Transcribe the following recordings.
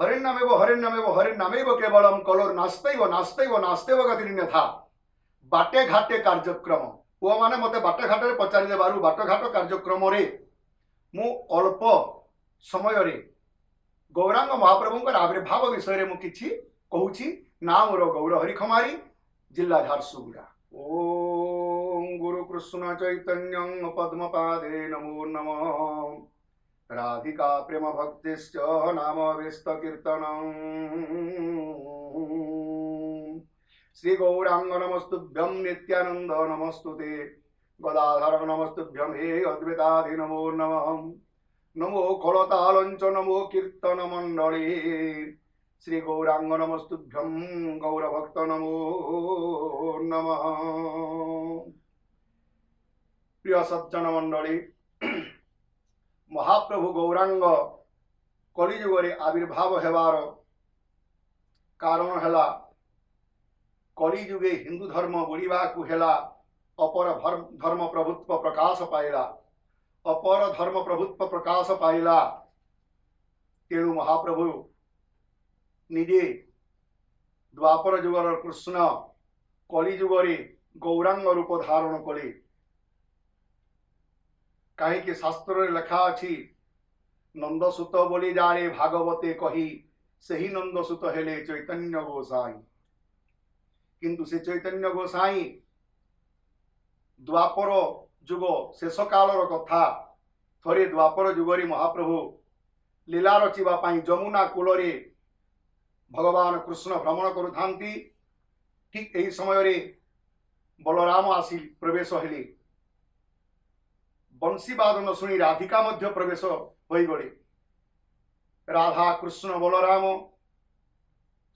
हरिन्नामेव केवलम कलोर नास्तेव नास्तेव नास्तेव गतिन्यथा बाटे घाटे कार्यक्रम पुआ माने मते बाटे घाटे पचारि देबारु बाट घाट कार्यक्रम रे मु अल्प समय रे गौरांग महाप्रभुंकर आविर्भाव विषय रे मु किछि कहूछि। नाम रो गौर हरि खमारी जिला झारसुगुड़ा। ओम गुरु कृष्ण चैतन्यं पद्मपादे नमो नमः। राधिका प्रेम भक्तिश्च नाम व्यस्त कीर्तनम्। श्री गौरांग नमस्तुभ्यं नित्यानंद नमस्तुते गदाधर नमस्तुभ्यं हे अद्वैताधि नमो नमः। नमो खलतालंच नमो कीर्तन मंडली श्री गौरांग नमस्तुभ्यं गौरभक्त नमो नमः। प्रिय सज्जन मंडली, महाप्रभु गौरांग कलिजुगे आविर्भाव हेबार कारण है कलिजुगे हिंदू धर्म बुड़ीबा को हेला अपर धर्म प्रभुत्व प्रकाश पाइला अपर धर्म प्रभुत्व प्रकाश पाइला। तेणु महाप्रभु निजे द्वापर जुगर कृष्ण कलिजुगे गौरांग रूप धारण कले। कहीं शास्त्र लेखा अच्छी नंदसुत बोली जाने भागवते कही सही नंदसुत हेले चैतन्य गोसाई। किंतु से चैतन्य गोसाई द्वापर जुग शेष कालर कथा थरे द्वापर जुगरी महाप्रभु लीला रचिबा पाई जमुना कूल भगवान कृष्ण भ्रमण करुथांती। ठीक यही समय रे बलराम आसी प्रवेश हेले। बंशीवादन शुणी राधिका मध्य प्रवेश हो गले। राधा कृष्ण बलराम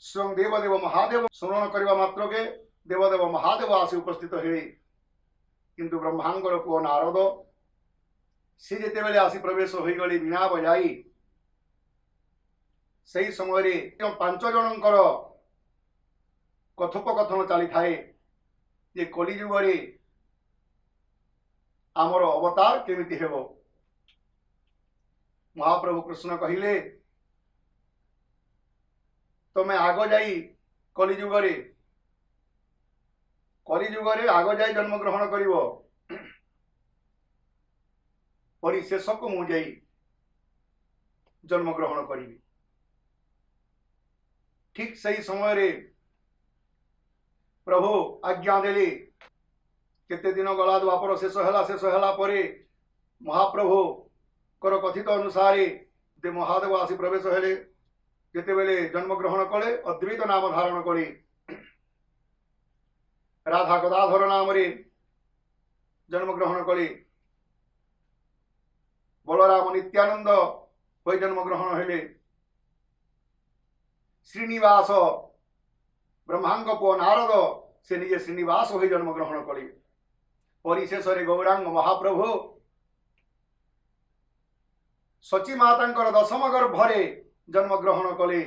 स्वयं देवदेव महादेव स्मरण करने मात्र के देवदेव महादेव आसी उपस्थित हेले। किंतु ब्रह्मांगर पुओ नारद सी जिते बेले आसी प्रवेश हो गले वीणा बजाई। सही समय पांच जनकर कथोपकथन चली थाए जे कलिजुगे आमर अवतार केमिति हेबो। महाप्रभु कृष्ण कहिले तमे आग जाई कलिजुगे आग जाई जन्म ग्रहण करिवो परि शेष को मु जाई जन्म ग्रहण करिवि। ठीक सही समय रे प्रभु आज्ञा देले। केते दिन गला द्वापर शेष है परे महाप्रभु कर कथित अनुसार दे महादेव आसी प्रवेश हेले। जेते बेले जन्म ग्रहण कले अद्वैत नाम धारण कले। राधा गदाधर नाम रे जन्म ग्रहण कले। बलराम नित्यानंद हो जन्म ग्रहण हेले। श्रीनिवास ब्रह्मांग पुओ नारद से निजे श्रीनिवास हो जन्म ग्रहण कले। परिशेष गौरांग महाप्रभु सची माता दशम गर्भरे जन्म ग्रहण कले।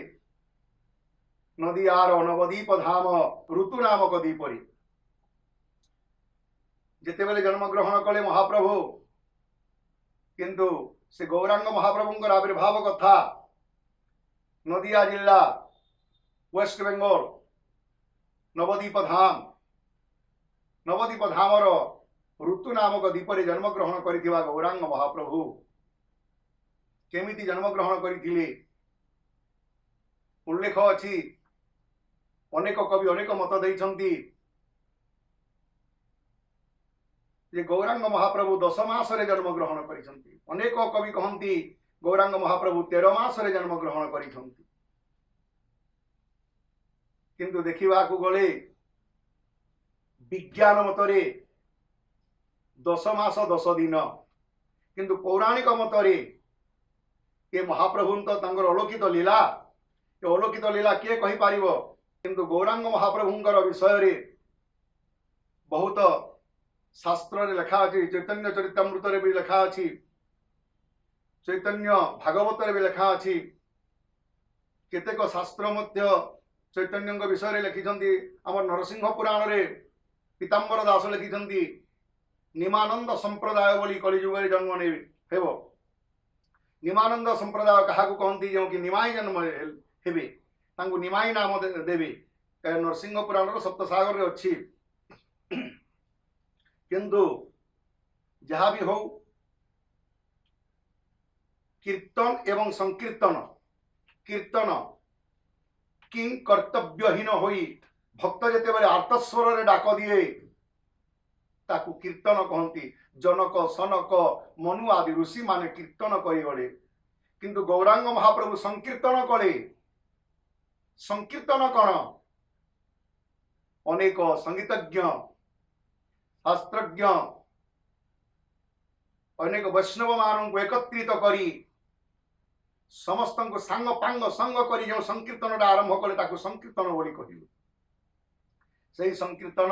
नदीयार नवदीप धाम ऋतु नामक दीपरी जिते बेले जन्म ग्रहण कले महाप्रभु। किंतु से गौरांग महाप्रभुंकर आविर्भाव कथा नदिया जिला वेस्ट बेंगल नवदीप धामर ऋतु नामक दीपरे जन्म ग्रहण करिथिबा गौरांग महाप्रभु केमिति जन्म ग्रहण करिथिले उल्लेख अछि। अनेक कवि अनेक मत दैछन्ति जे गौरांग महाप्रभु 10 मास रे जन्म ग्रहण करिछन्ति। अनेक कवि कहन्ति गौरांग महाप्रभु 13 मास रे जन्म ग्रहण करिछन्ति। किंतु देखिबा को गले विज्ञान मतरे 10 मास 10 दिन। किंतु पौराणिक मतरे ये महाप्रभु तो तांकर अलौकिक लीला ये अलौकिक लीला किए कहि पारिबो। किंतु गौरांग महाप्रभुंकर विषय रे बहुत शास्त्र रे लिखा अछि। चैतन्य चरितामृत रे भी लिखा अछि। चैतन्य भागवत रे भी लिखा अछि। केतेक शास्त्र मध्य चैतन्य विषय रे लिखिछन्ति। हमर नरसिंह पुराण रे पीताम्बर दास लिखिछन्ति निमानंद संप्रदाय बोली कलिजुगे जन्म हेबो। निमानंद संप्रदाय क्या कहती जो कि निमाई जन्म हेबे तांको निमाई नाम देवे नरसिंह पुराण सप्तसागर रे अच्छी किंतु जहाँ भी हो कीर्तन एवं संकीर्तन कीर्तन किं कर्तव्यहीन होई भक्त जेते बेले आर्तस्वर रे डाक दिए ताकू कीर्तन कहती जनक सनक मनु आदि ऋषि माने कीर्तन करगले किंतु गौरांग महाप्रभु संकीर्तन कले संकीर्तन कौन अनेक संगीतज्ञ शास्त्रज्ञ अनेक वैष्णव मान एकत्रित करी समस्त को सांग पांग संग करी जो संकीर्तन आरंभ कले ताकू संकीर्तन बोली कहलु से संकीर्तन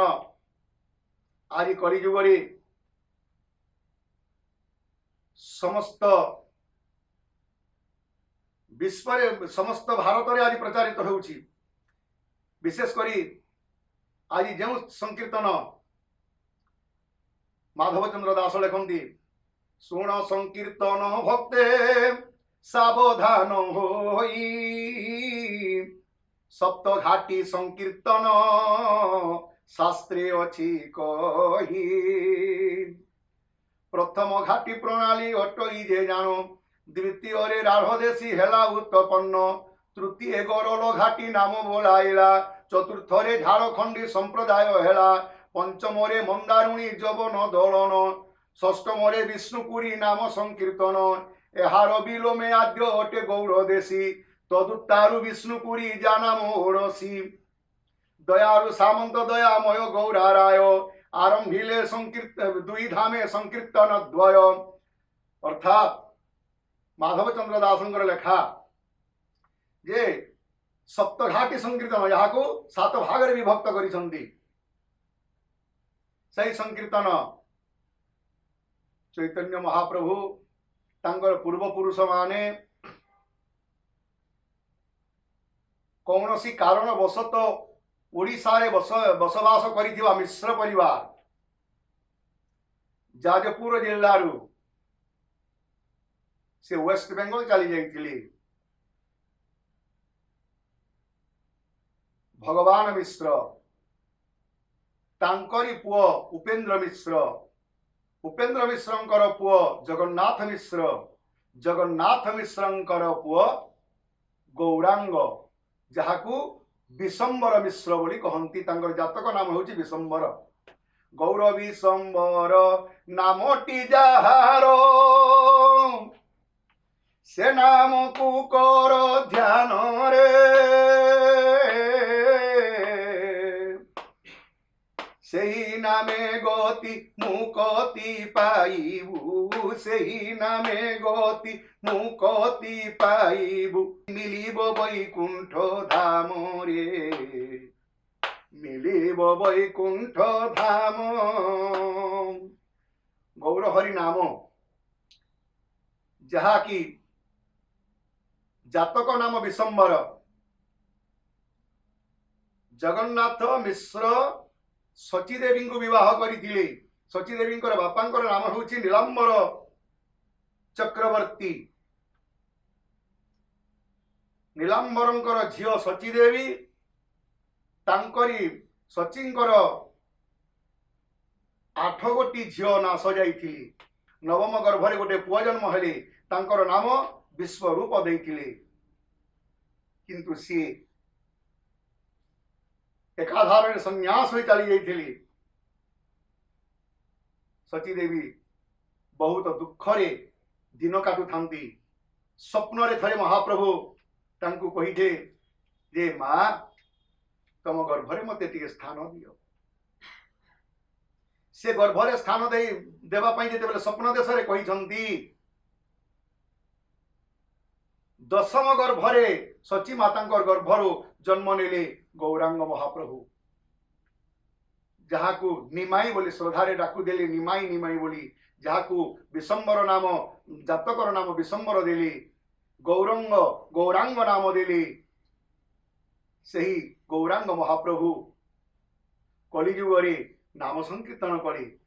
आज कलिजुगरे समस्त विश्व समस्त भारत में आज प्रचारित होउछि विशेष करी आज जो संकीर्तन माधवचंद्र दास लिखती सुण संकीर्तन भक्ते सावधान होई सप्तघाटी संकीर्तन शास्त्रे अछि कही प्रथम घाटी प्रणाली अटई जे जानो द्वितीय रे राढ़देशी हेला उत्पन्न तृतीय गरल घाटी नाम बोलाइला चतुर्थ रे झारखंडी संप्रदाय हेला पंचम रे मंदारुणी जवन दलन षष्ठम रे विष्णुपुरी नाम संकीर्तन एहार बिलोमे आद्य अटे गौरदेशी तदुत्तारु विष्णुपुरी जानाम ओड़सी दयारु सामंत दयामय गौराराय आरंभिले संकीर्तन दुई धामे संकीर्तन द्वय अर्थात माधवचंद्र दासंकर लेखा जे सप्तघाटी संकीर्तन यहाँ को सात भाग रे विभक्त करिसंती सही संकीर्तन चैतन्य महाप्रभु तांकर पूर्व पुरुष माने कौनसी कारण वशत ओडिशा रे बसवास करिथिबा मिश्र परिवार जाजपुर जिल्लारू से वेस्ट बेंगल चली जाइथिले भगवान मिश्र तांकरी पुओ उपेंद्र मिश्रंकर पुओ जगन्नाथ मिश्रंकर पुओ गौरांग जहाकू विशंबर मिश्र बोली कहती तांकर जातक नाम होची विशंबर गौर विशंबर नामटी जहार से नाम को कर ध्यान रे सही नामे गति मुक्ति पाइबू सही नामे गति मुक्ति पाइबू मिलिब वैकुंठ धाम रे मिलिब वैकुंठ धाम गौर हरि नाम जहा की जातक नाम विशंबर जगन्नाथ मिश्र सचीदेवी को विवाह करथिले सचीदेवी बापांकर नाम होची नीलांबर चक्रवर्ती नीलांबरंकर झियो सचीदेवी तांकरी सचिंकर 8 गोटी झियो ना सजाइथिले नवम गर्भरे गोटे पुआ जन्म हेले तांकर नाम विश्वरूप देइथिले किंतु सी एकाधार संन्यास हो चली जाइथिली सचीदेवी बहुत दुखरे दिन काटु थांती स्वप्न रे थरे महाप्रभु तांकु कहिथे जे मां तम गर्भरे मते टिके स्थान दियो से गर्भरे स्थान दे देबा पई जेते बेले स्वप्न देश रे कहिसंती दशम गर्भरे सची मातांकर गर्भरु जन्म नेले गौरांग महाप्रभु जहाँ को निमाई बोली श्रद्धारे डाकू देले निमाई निमाई बोली जहाँ को विशंबर नाम जातकर नाम विशंबर देले गौरंग गौरांग नाम देले सही गौरांग महाप्रभु कलिजुगरे नाम संकीर्तन करे